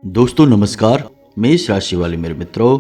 दोस्तों नमस्कार। मेष राशि वाले मेरे मित्रों,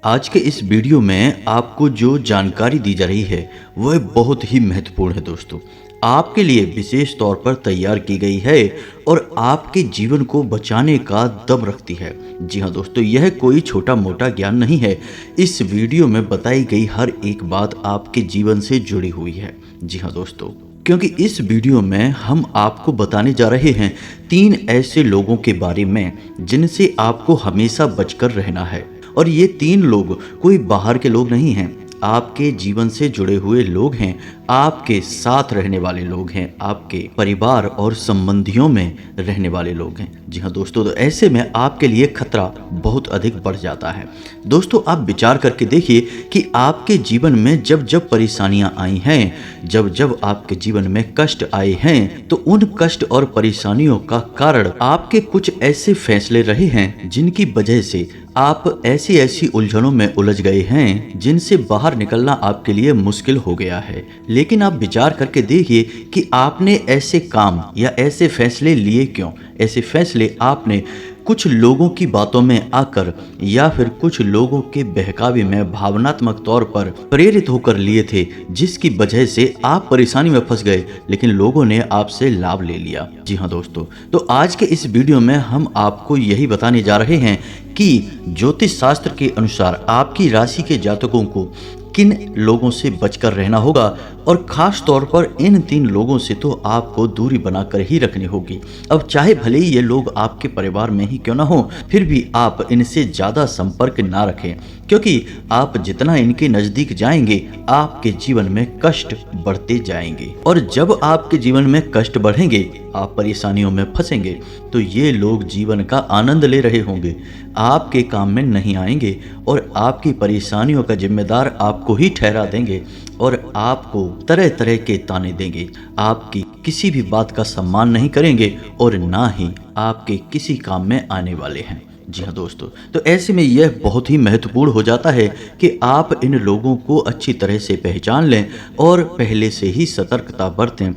आज के इस वीडियो में आपको जो जानकारी दी जा रही है वह बहुत ही महत्वपूर्ण है। दोस्तों, आपके लिए विशेष तौर पर तैयार की गई है और आपके जीवन को बचाने का दम रखती है। जी हाँ दोस्तों, यह कोई छोटा मोटा ज्ञान नहीं है। इस वीडियो में बताई गई हर एक बात आपके जीवन से जुड़ी हुई है। जी हाँ दोस्तों, क्योंकि इस वीडियो में हम आपको बताने जा रहे हैं 3 ऐसे लोगों के बारे में जिनसे आपको हमेशा बचकर रहना है। और ये 3 लोग कोई बाहर के लोग नहीं हैं, आपके जीवन से जुड़े हुए लोग हैं, आपके साथ रहने वाले लोग हैं, आपके परिवार और संबंधियों में रहने वाले लोग हैं। जी हाँ दोस्तों, तो ऐसे में आपके लिए खतरा बहुत अधिक बढ़ जाता है। दोस्तों, आप विचार करके देखिए कि आपके जीवन में जब जब परेशानियां आई हैं, जब जब आपके जीवन में कष्ट आए हैं, तो उन कष्ट और परेशानियों का कारण आपके कुछ ऐसे फैसले रहे हैं जिनकी वजह से आप ऐसी उलझनों में उलझ गए हैं जिनसे बाहर निकलना आपके लिए मुश्किल हो गया है। लेकिन आप विचार करके देखिए कि आपने ऐसे काम या ऐसे फैसले लिए क्यों। ऐसे फैसले आपने कुछ लोगों की बातों में आकर या फिर कुछ लोगों के बहकावे में भावनात्मक तौर पर प्रेरित होकर लिए थे, जिसकी वजह से आप परेशानी में फंस गए, लेकिन लोगों ने आपसे लाभ ले लिया। जी हाँ दोस्तों, तो आज के इस वीडियो में हम आपको यही बताने जा रहे हैं कि ज्योतिष शास्त्र के अनुसार आपकी राशि के जातकों को किन लोगों से बचकर रहना होगा, और खास तौर पर इन 3 लोगों से तो आपको दूरी बनाकर ही रखनी होगी। अब चाहे भले ही ये लोग आपके परिवार में ही क्यों ना हो, फिर भी आप इनसे ज़्यादा संपर्क ना रखें, क्योंकि आप जितना इनके नज़दीक जाएंगे आपके जीवन में कष्ट बढ़ते जाएंगे। और जब आपके जीवन में कष्ट बढ़ेंगे, आप परेशानियों में फंसेंगे, तो ये लोग जीवन का आनंद ले रहे होंगे, आपके काम में नहीं आएंगे और आपकी परेशानियों का जिम्मेदार आपको ही ठहरा देंगे और आपको तरह तरह के ताने देंगे। आपकी किसी भी बात का सम्मान नहीं करेंगे और ना ही आपके किसी काम में आने वाले हैं। जी हाँ दोस्तों, तो ऐसे में यह बहुत ही महत्वपूर्ण हो जाता है कि आप इन लोगों को अच्छी तरह से पहचान लें और पहले से ही सतर्कता बरतें,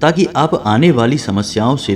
ताकि आप आने वाली समस्याओं से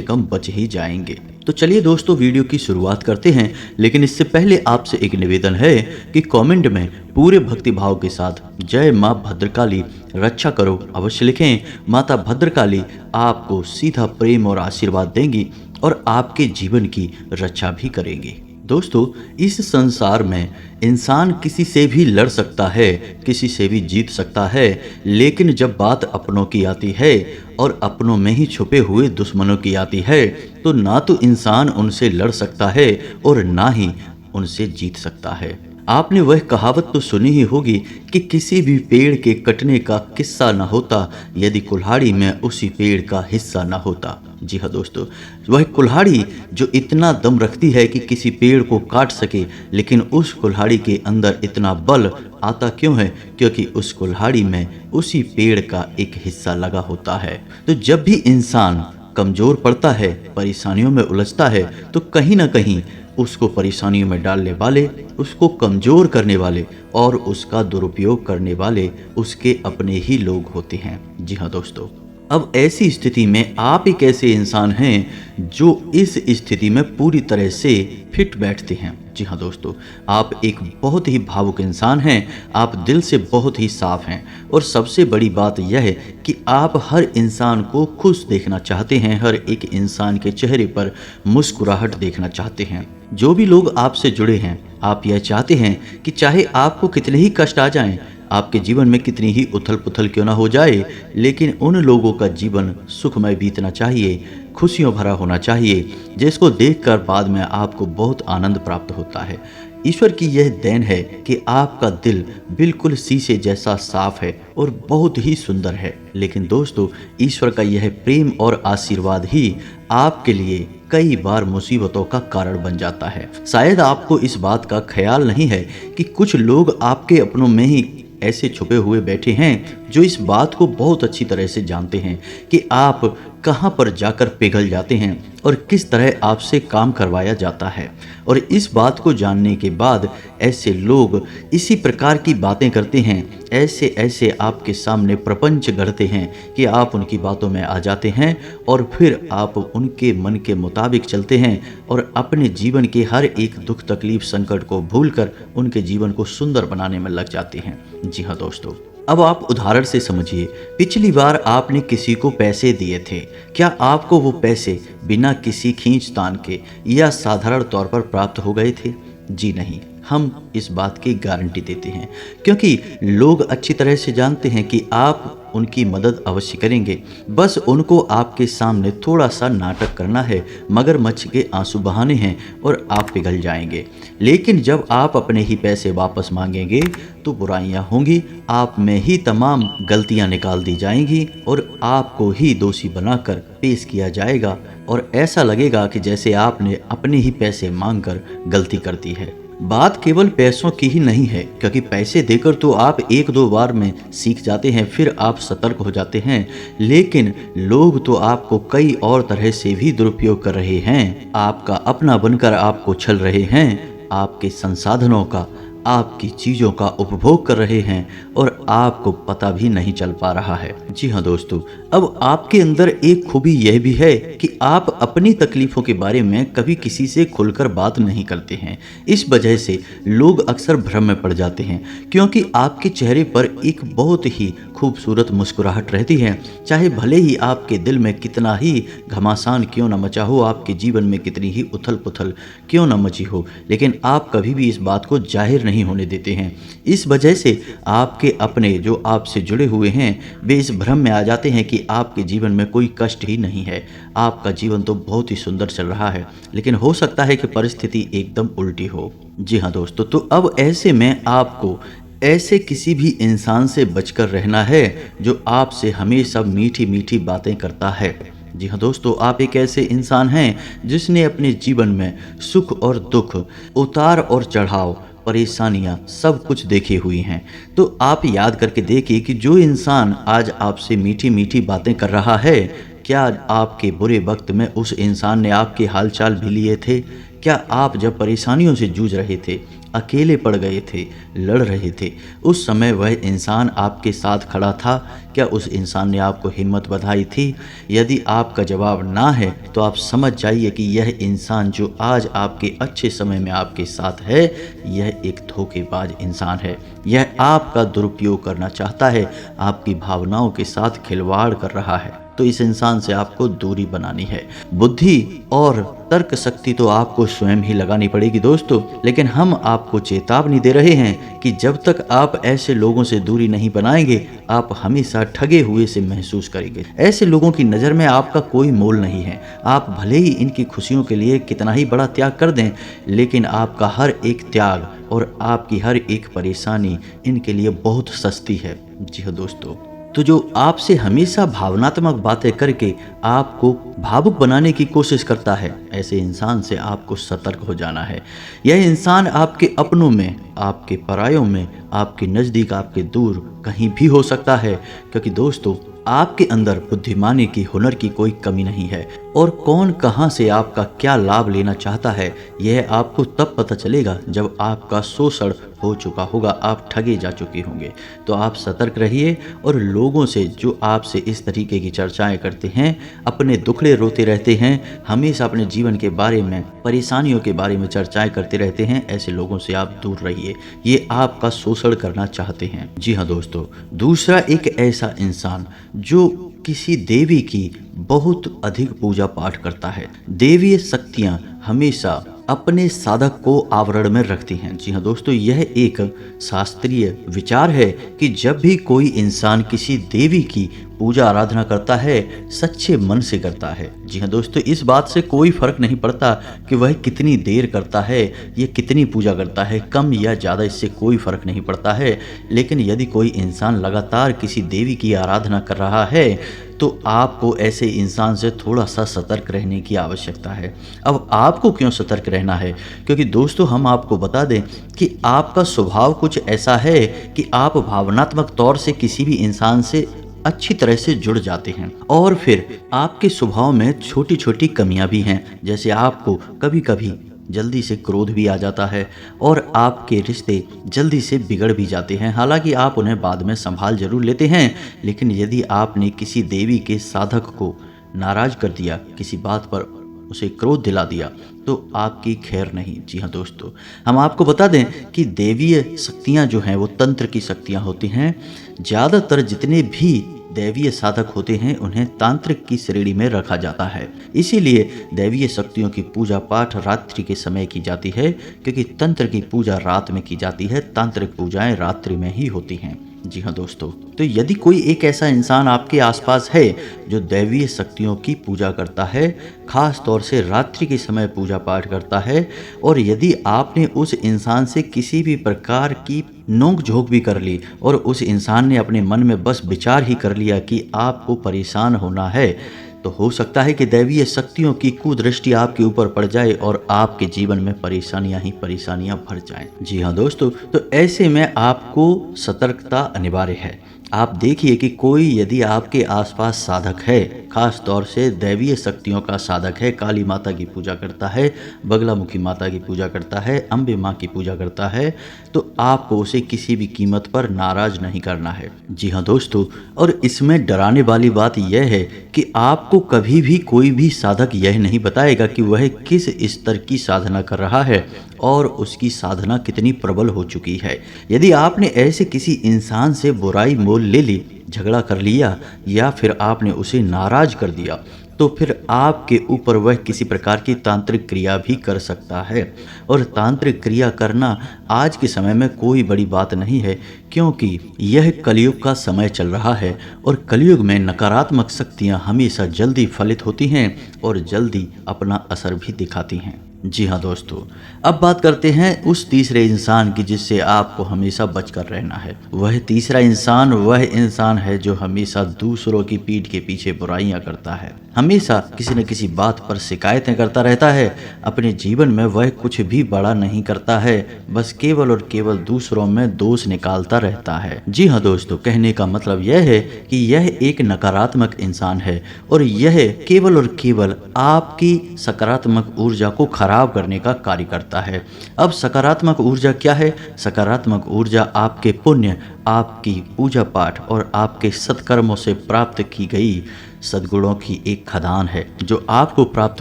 कम बच ही जाएंगे। तो चलिए दोस्तों, वीडियो की शुरुआत करते हैं, लेकिन इससे पहले आपसे एक निवेदन है कि कमेंट में पूरे भक्ति भाव के साथ जय माँ भद्रकाली रक्षा करो अवश्य लिखें। माता भद्रकाली आपको सीधा प्रेम और आशीर्वाद देंगी और आपके जीवन की रक्षा भी करेंगी। दोस्तों, इस संसार में इंसान किसी से भी लड़ सकता है, किसी से भी जीत सकता है, लेकिन जब बात अपनों की आती है और अपनों में ही छुपे हुए दुश्मनों की आती है, तो ना तो इंसान उनसे लड़ सकता है और ना ही उनसे जीत सकता है। आपने वह कहावत तो सुनी ही होगी कि किसी भी पेड़ के कटने का किस्सा न होता यदि कुल्हाड़ी में उसी पेड़ का हिस्सा न होता। जी हाँ दोस्तों, वह कुल्हाड़ी जो इतना दम रखती है कि किसी पेड़ को काट सके, लेकिन उस कुल्हाड़ी के अंदर इतना बल आता क्यों है? क्योंकि उस कुल्हाड़ी में उसी पेड़ का एक हिस्सा लगा होता है। तो जब भी इंसान कमजोर पड़ता है, परेशानियों में उलझता है, तो कहीं ना कहीं उसको परेशानियों में डालने वाले, उसको कमज़ोर करने वाले और उसका दुरुपयोग करने वाले उसके अपने ही लोग होते हैं। जी हाँ दोस्तों, अब ऐसी स्थिति में आप एक ऐसे इंसान हैं जो इस स्थिति में पूरी तरह से फिट बैठते हैं। जी हाँ दोस्तों, आप एक बहुत ही भावुक इंसान हैं, आप दिल से बहुत ही साफ हैं और सबसे बड़ी बात यह है कि आप हर इंसान को खुश देखना चाहते हैं, हर एक इंसान के चेहरे पर मुस्कुराहट देखना चाहते हैं। जो भी लोग आपसे जुड़े हैं, आप यह चाहते हैं कि चाहे आपको कितने ही कष्ट आ जाएं, आपके जीवन में कितनी ही उथल पुथल क्यों ना हो जाए, लेकिन उन लोगों का जीवन सुखमय बीतना चाहिए, खुशियों भरा होना चाहिए, जिसको देखकर बाद में आपको बहुत आनंद प्राप्त होता है। ईश्वर की यह देन है कि आपका दिल बिल्कुल शीशे जैसा साफ है और बहुत ही सुंदर है। लेकिन दोस्तों, ईश्वर का यह प्रेम और आशीर्वाद ही आपके लिए कई बार मुसीबतों का कारण बन जाता है। शायद आपको इस बात का ख्याल नहीं है कि कुछ लोग आपके अपनों में ही ऐसे छुपे हुए बैठे हैं जो इस बात को बहुत अच्छी तरह से जानते हैं कि आप कहाँ पर जाकर पिघल जाते हैं और किस तरह आपसे काम करवाया जाता है। और इस बात को जानने के बाद ऐसे लोग इसी प्रकार की बातें करते हैं, ऐसे ऐसे आपके सामने प्रपंच गढ़ते हैं कि आप उनकी बातों में आ जाते हैं और फिर आप उनके मन के मुताबिक चलते हैं और अपने जीवन के हर एक दुख तकलीफ संकट को भूलकर उनके जीवन को सुंदर बनाने में लग जाते हैं। जी हाँ दोस्तों, अब आप उदाहरण से समझिए, पिछली बार आपने किसी को पैसे दिए थे, क्या आपको वो पैसे बिना किसी खींचतान के या साधारण तौर पर प्राप्त हो गए थे? जी नहीं, हम इस बात की गारंटी देते हैं क्योंकि लोग अच्छी तरह से जानते हैं कि आप उनकी मदद अवश्य करेंगे। बस उनको आपके सामने थोड़ा सा नाटक करना है, मगरमच्छ के आंसू बहाने हैं और आप पिघल जाएंगे। लेकिन जब आप अपने ही पैसे वापस मांगेंगे तो बुराइयां होंगी, आप में ही तमाम गलतियां निकाल दी जाएंगी और आपको ही दोषी बनाकर पेश किया जाएगा और ऐसा लगेगा कि जैसे आपने अपने ही पैसे मांगकर गलती कर दी है। बात केवल पैसों की ही नहीं है क्योंकि पैसे देकर तो आप एक दो बार में सीख जाते हैं, फिर आप सतर्क हो जाते हैं, लेकिन लोग तो आपको कई और तरह से भी दुरुपयोग कर रहे हैं। आपका अपना बनकर आपको छल रहे हैं, आपके संसाधनों का, आपकी चीज़ों का उपभोग कर रहे हैं और आपको पता भी नहीं चल पा रहा है। जी हाँ दोस्तों, अब आपके अंदर एक खूबी यह भी है कि आप अपनी तकलीफ़ों के बारे में कभी किसी से खुलकर बात नहीं करते हैं। इस वजह से लोग अक्सर भ्रम में पड़ जाते हैं क्योंकि आपके चेहरे पर एक बहुत ही खूबसूरत मुस्कुराहट रहती है। चाहे भले ही आपके दिल में कितना ही घमासान क्यों न मचा हो, आपके जीवन में कितनी ही उथल पुथल क्यों न मची हो, लेकिन आप कभी भी इस बात को जाहिर नहीं होने देते हैं। इस वजह से आपके अपने जो आपसे जुड़े हुए हैं वे इस भ्रम में आ जाते हैं कि आपके जीवन में कोई कष्ट ही नहीं है, आपका जीवन तो बहुत ही सुंदर चल रहा है, लेकिन हो सकता है कि परिस्थिति एकदम उल्टी हो। जी हाँ दोस्तों, तो अब ऐसे में आपको ऐसे किसी भी इंसान से बचकर रहना है जो आपसे हमेशा मीठी मीठी बातें करता है। जी हाँ दोस्तों, आप एक ऐसे इंसान हैं जिसने अपने जीवन में सुख और दुख, उतार और चढ़ाव, परेशानियां सब कुछ देखी हुई हैं। तो आप याद करके देखिए कि जो इंसान आज आपसे मीठी मीठी बातें कर रहा है, क्या आपके बुरे वक्त में उस इंसान ने आपके हालचाल भी लिए थे? क्या आप जब परेशानियों से जूझ रहे थे, अकेले पड़ गए थे, लड़ रहे थे, उस समय वह इंसान आपके साथ खड़ा था? क्या उस इंसान ने आपको हिम्मत बधाई थी? यदि आपका जवाब ना है तो आप समझ जाइए कि यह इंसान जो आज आपके अच्छे समय में आपके साथ है, यह एक धोखेबाज इंसान है। यह आपका दुरुपयोग करना चाहता है, आपकी भावनाओं के साथ खिलवाड़ कर रहा है। तो इस इंसान से आपको दूरी बनानी है। बुद्धि और तर्क शक्ति तो आपको स्वयं ही लगानी पड़ेगी दोस्तों, लेकिन हम आपको चेतावनी दे रहे हैं कि जब तक आप ऐसे लोगों से दूरी नहीं बनाएंगे, आप हमेशा ठगे हुए से महसूस करेंगे। ऐसे लोगों की नज़र में आपका कोई मोल नहीं है। आप भले ही इनकी खुशियों के लिए कितना ही बड़ा त्याग कर दें, लेकिन आपका हर एक त्याग और आपकी हर एक परेशानी इनके लिए बहुत सस्ती है। जी हाँ दोस्तों, तो जो आपसे हमेशा भावनात्मक बातें करके आपको भावुक बनाने की कोशिश करता है, ऐसे इंसान से आपको सतर्क हो जाना है। यह इंसान आपके अपनों में, आपके परायों में, आपके नज़दीक, आपके दूर कहीं भी हो सकता है, क्योंकि दोस्तों आपके अंदर बुद्धिमानी की, हुनर की कोई कमी नहीं है। और कौन कहां से आपका क्या लाभ लेना चाहता है, यह आपको तब पता चलेगा जब आपका शोषण हो चुका होगा, आप ठगे जा चुके होंगे। तो आप सतर्क रहिए और लोगों से जो आपसे इस तरीके की चर्चाएं करते हैं, अपने दुखड़े रोते रहते हैं, हमेशा अपने जीवन के बारे में, परेशानियों के बारे में चर्चाएं करते रहते हैं, ऐसे लोगों से आप दूर रहिए। ये आपका शोषण करना चाहते हैं। जी हाँ दोस्तों, दूसरा एक ऐसा इंसान जो किसी देवी की बहुत अधिक पूजा पाठ करता है। देवीय शक्तियां हमेशा अपने साधक को आवरण में रखती हैं। जी हाँ दोस्तों, यह एक शास्त्रीय विचार है कि जब भी कोई इंसान किसी देवी की पूजा आराधना करता है सच्चे मन से करता है। जी हाँ दोस्तों, इस बात से कोई फर्क नहीं पड़ता कि वह कितनी देर करता है या कितनी पूजा करता है, कम या ज़्यादा इससे कोई फर्क नहीं पड़ता है। लेकिन यदि कोई इंसान लगातार किसी देवी की आराधना कर रहा है तो आपको ऐसे इंसान से थोड़ा सा सतर्क रहने की आवश्यकता है। अब आपको क्यों सतर्क रहना है? क्योंकि दोस्तों हम आपको बता दें कि आपका स्वभाव कुछ ऐसा है कि आप भावनात्मक तौर से किसी भी इंसान से अच्छी तरह से जुड़ जाते हैं और फिर आपके स्वभाव में छोटी छोटी कमियां भी हैं, जैसे आपको कभी कभी जल्दी से क्रोध भी आ जाता है और आपके रिश्ते जल्दी से बिगड़ भी जाते हैं। हालांकि आप उन्हें बाद में संभाल जरूर लेते हैं, लेकिन यदि आपने किसी देवी के साधक को नाराज कर दिया, किसी बात पर उसे क्रोध दिला दिया, तो आपकी खैर नहीं। जी हाँ दोस्तों, हम आपको बता दें कि देवीय शक्तियाँ जो हैं वो तंत्र की शक्तियाँ होती हैं। ज़्यादातर जितने भी दैवीय साधक होते हैं उन्हें तांत्रिक की श्रेणी में रखा जाता है। इसीलिए दैवीय शक्तियों की पूजा पाठ रात्रि के समय की जाती है, क्योंकि तंत्र की पूजा रात में की जाती है, तांत्रिक पूजाएं रात्रि में ही होती हैं। जी हाँ दोस्तों, तो यदि कोई एक ऐसा इंसान आपके आसपास है जो दैवीय शक्तियों की पूजा करता है, खास तौर से रात्रि के समय पूजा पाठ करता है, और यदि आपने उस इंसान से किसी भी प्रकार की नोक झोंक भी कर ली और उस इंसान ने अपने मन में बस विचार ही कर लिया कि आपको परेशान होना है, तो हो सकता है कि दैवीय शक्तियों की कुदृष्टि आपके ऊपर पड़ जाए और आपके जीवन में परेशानियां ही परेशानियां भर जाएं। जी हाँ दोस्तों, तो ऐसे में आपको सतर्कता अनिवार्य है। आप देखिए कि कोई यदि आपके आसपास साधक है, खास तौर से दैवीय शक्तियों का साधक है, काली माता की पूजा करता है, बगलामुखी माता की पूजा करता है, अम्बे माँ की पूजा करता है, तो आपको उसे किसी भी कीमत पर नाराज नहीं करना है। जी हाँ दोस्तों, और इसमें डराने वाली बात यह है कि आपको कभी भी कोई भी साधक यह नहीं बताएगा कि वह किस स्तर की साधना कर रहा है और उसकी साधना कितनी प्रबल हो चुकी है। यदि आपने ऐसे किसी इंसान से बुराई मोल ले ली, झगड़ा कर लिया या फिर आपने उसे नाराज कर दिया, तो फिर आपके ऊपर वह किसी प्रकार की तांत्रिक क्रिया भी कर सकता है। और तांत्रिक क्रिया करना आज के समय में कोई बड़ी बात नहीं है, क्योंकि यह कलयुग का समय चल रहा है और कलयुग में नकारात्मक शक्तियां हमेशा जल्दी फलित होती हैं और जल्दी अपना असर भी दिखाती हैं। जी हाँ दोस्तों, अब बात करते हैं उस तीसरे इंसान की जिससे आपको हमेशा बचकर रहना है। वह तीसरा इंसान वह इंसान है जो हमेशा दूसरों की पीठ के पीछे बुराइयां करता है, हमेशा किसी न किसी बात पर शिकायतें करता रहता है। अपने जीवन में वह कुछ भी बड़ा नहीं करता है, बस केवल और केवल दूसरों में दोष निकालता रहता है। जी हाँ दोस्तों, कहने का मतलब यह है कि यह एक नकारात्मक इंसान है और यह केवल और केवल आपकी सकारात्मक ऊर्जा को खराब करने का कार्य करता है। अब सकारात्मक ऊर्जा क्या है? सकारात्मक ऊर्जा आपके पुण्य, आपकी पूजा पाठ और आपके सत्कर्मों से प्राप्त की गई सद्गुणों की एक खदान है, जो आपको प्राप्त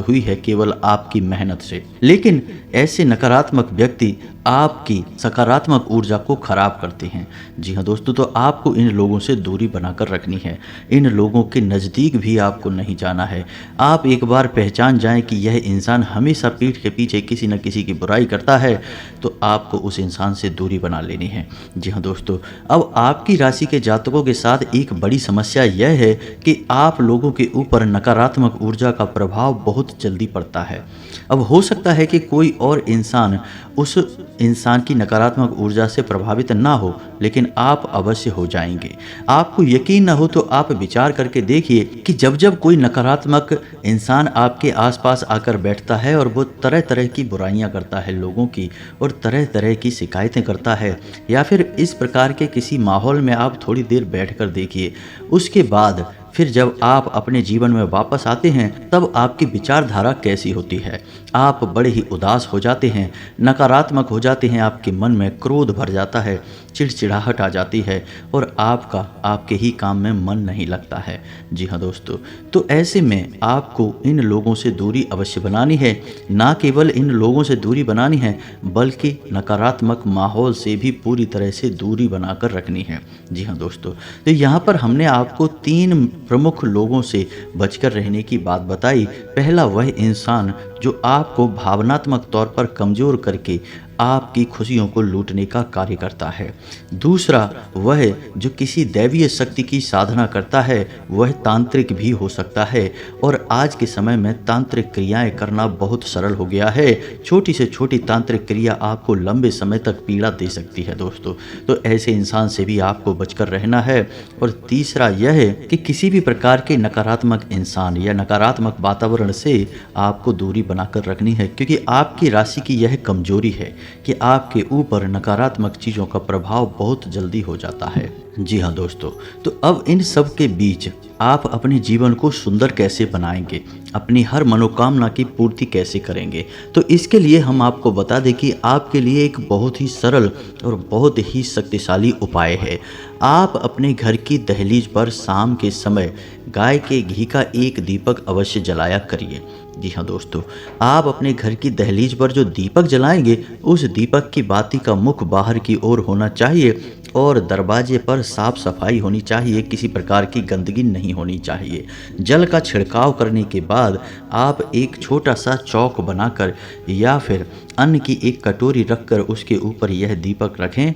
हुई है केवल आपकी मेहनत से। लेकिन ऐसे नकारात्मक व्यक्ति आपकी सकारात्मक ऊर्जा को खराब करते हैं। जी हाँ दोस्तों, तो आपको इन लोगों से दूरी बनाकर रखनी है, इन लोगों के नज़दीक भी आपको नहीं जाना है। आप एक बार पहचान जाएं कि यह इंसान हमेशा पीठ के पीछे किसी न किसी की बुराई करता है, तो आपको उस इंसान से दूरी बना लेनी है। जी हाँ दोस्तों, अब आपकी राशि के जातकों के साथ एक बड़ी समस्या यह है कि आप लोगों के ऊपर नकारात्मक ऊर्जा का प्रभाव बहुत जल्दी पड़ता है। अब हो सकता है कि कोई और इंसान उस इंसान की नकारात्मक ऊर्जा से प्रभावित ना हो, लेकिन आप अवश्य हो जाएंगे। आपको यकीन ना हो तो आप विचार करके देखिए कि जब जब कोई नकारात्मक इंसान आपके आसपास आकर बैठता है और वो तरह तरह की बुराइयां करता है लोगों की और तरह तरह की शिकायतें करता है, या फिर इस प्रकार के किसी माहौल में आप थोड़ी देर बैठकर देखिए, उसके बाद फिर जब आप अपने जीवन में वापस आते हैं तब आपकी विचारधारा कैसी होती है। आप बड़े ही उदास हो जाते हैं, नकारात्मक हो जाते हैं, आपके मन में क्रोध भर जाता है, चिड़चिड़ाहट आ जाती है और आपका आपके ही काम में मन नहीं लगता है। जी हाँ दोस्तों, तो ऐसे में आपको इन लोगों से दूरी अवश्य बनानी है। ना केवल इन लोगों से दूरी बनानी है, बल्कि नकारात्मक माहौल से भी पूरी तरह से दूरी बनाकर रखनी है। जी हाँ दोस्तों, तो यहाँ पर हमने आपको 3 प्रमुख लोगों से बचकर रहने की बात बताई। पहला वह इंसान जो आपको भावनात्मक तौर पर कमज़ोर करके आपकी खुशियों को लूटने का कार्य करता है। दूसरा, वह जो किसी दैवीय शक्ति की साधना करता है वह तांत्रिक भी हो सकता है, और आज के समय में तांत्रिक क्रियाएं करना बहुत सरल हो गया है। छोटी से छोटी तांत्रिक क्रिया आपको लंबे समय तक पीड़ा दे सकती है दोस्तों, तो ऐसे इंसान से भी आपको बचकर रहना है। और तीसरा यह है कि किसी भी प्रकार के नकारात्मक इंसान या नकारात्मक वातावरण से आपको दूरी बनाकर रखनी है, क्योंकि आपकी राशि की यह कमजोरी है कि आपके ऊपर नकारात्मक चीज़ों का प्रभाव बहुत जल्दी हो जाता है। जी हाँ दोस्तों, तो अब इन सब के बीच आप अपने जीवन को सुंदर कैसे बनाएंगे, अपनी हर मनोकामना की पूर्ति कैसे करेंगे, तो इसके लिए हम आपको बता दें कि आपके लिए एक बहुत ही सरल और बहुत ही शक्तिशाली उपाय है। आप अपने घर की दहलीज पर शाम के समय गाय के घी का एक दीपक अवश्य जलाया करिए। जी हाँ दोस्तों, आप अपने घर की दहलीज पर जो दीपक जलाएंगे उस दीपक की बाती का मुख बाहर की ओर होना चाहिए और दरवाजे पर साफ सफाई होनी चाहिए, किसी प्रकार की गंदगी नहीं होनी चाहिए। जल का छिड़काव करने के बाद आप एक छोटा सा चौक बनाकर या फिर अन्न की एक कटोरी रखकर उसके ऊपर यह दीपक रखें।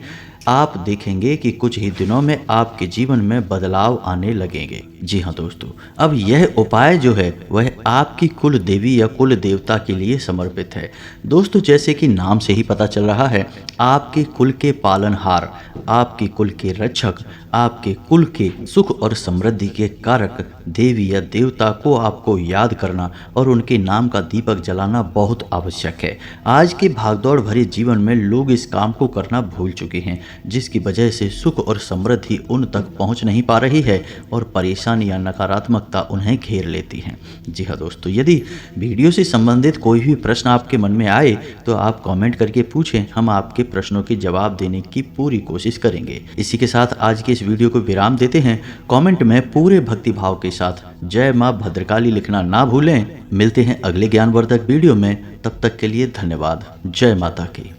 आप देखेंगे कि कुछ ही दिनों में आपके जीवन में बदलाव आने लगेंगे। जी हाँ दोस्तों, अब यह उपाय जो है वह आपकी कुल देवी या कुल देवता के लिए समर्पित है। दोस्तों, जैसे कि नाम से ही पता चल रहा है, आपके कुल के पालनहार, आपके कुल के रक्षक, आपके कुल के सुख और समृद्धि के कारक देवी या देवता को आपको याद करना और उनके नाम का दीपक जलाना बहुत आवश्यक है। आज के भागदौड़ भरे जीवन में लोग इस काम को करना भूल चुके हैं, जिसकी वजह से सुख और समृद्धि उन तक पहुंच नहीं पा रही है और परेशानी या नकारात्मकता उन्हें घेर लेती है। जी हाँ दोस्तों, यदि वीडियो से संबंधित कोई भी प्रश्न आपके मन में आए तो आप कमेंट करके पूछें, हम आपके प्रश्नों के जवाब देने की पूरी कोशिश करेंगे। इसी के साथ आज के इस वीडियो को विराम देते हैं। कमेंट में पूरे भक्ति भाव के साथ जय मां भद्रकाली लिखना ना भूलें। मिलते हैं अगले ज्ञानवर्धक वीडियो में, तब तक के लिए धन्यवाद। जय माता की।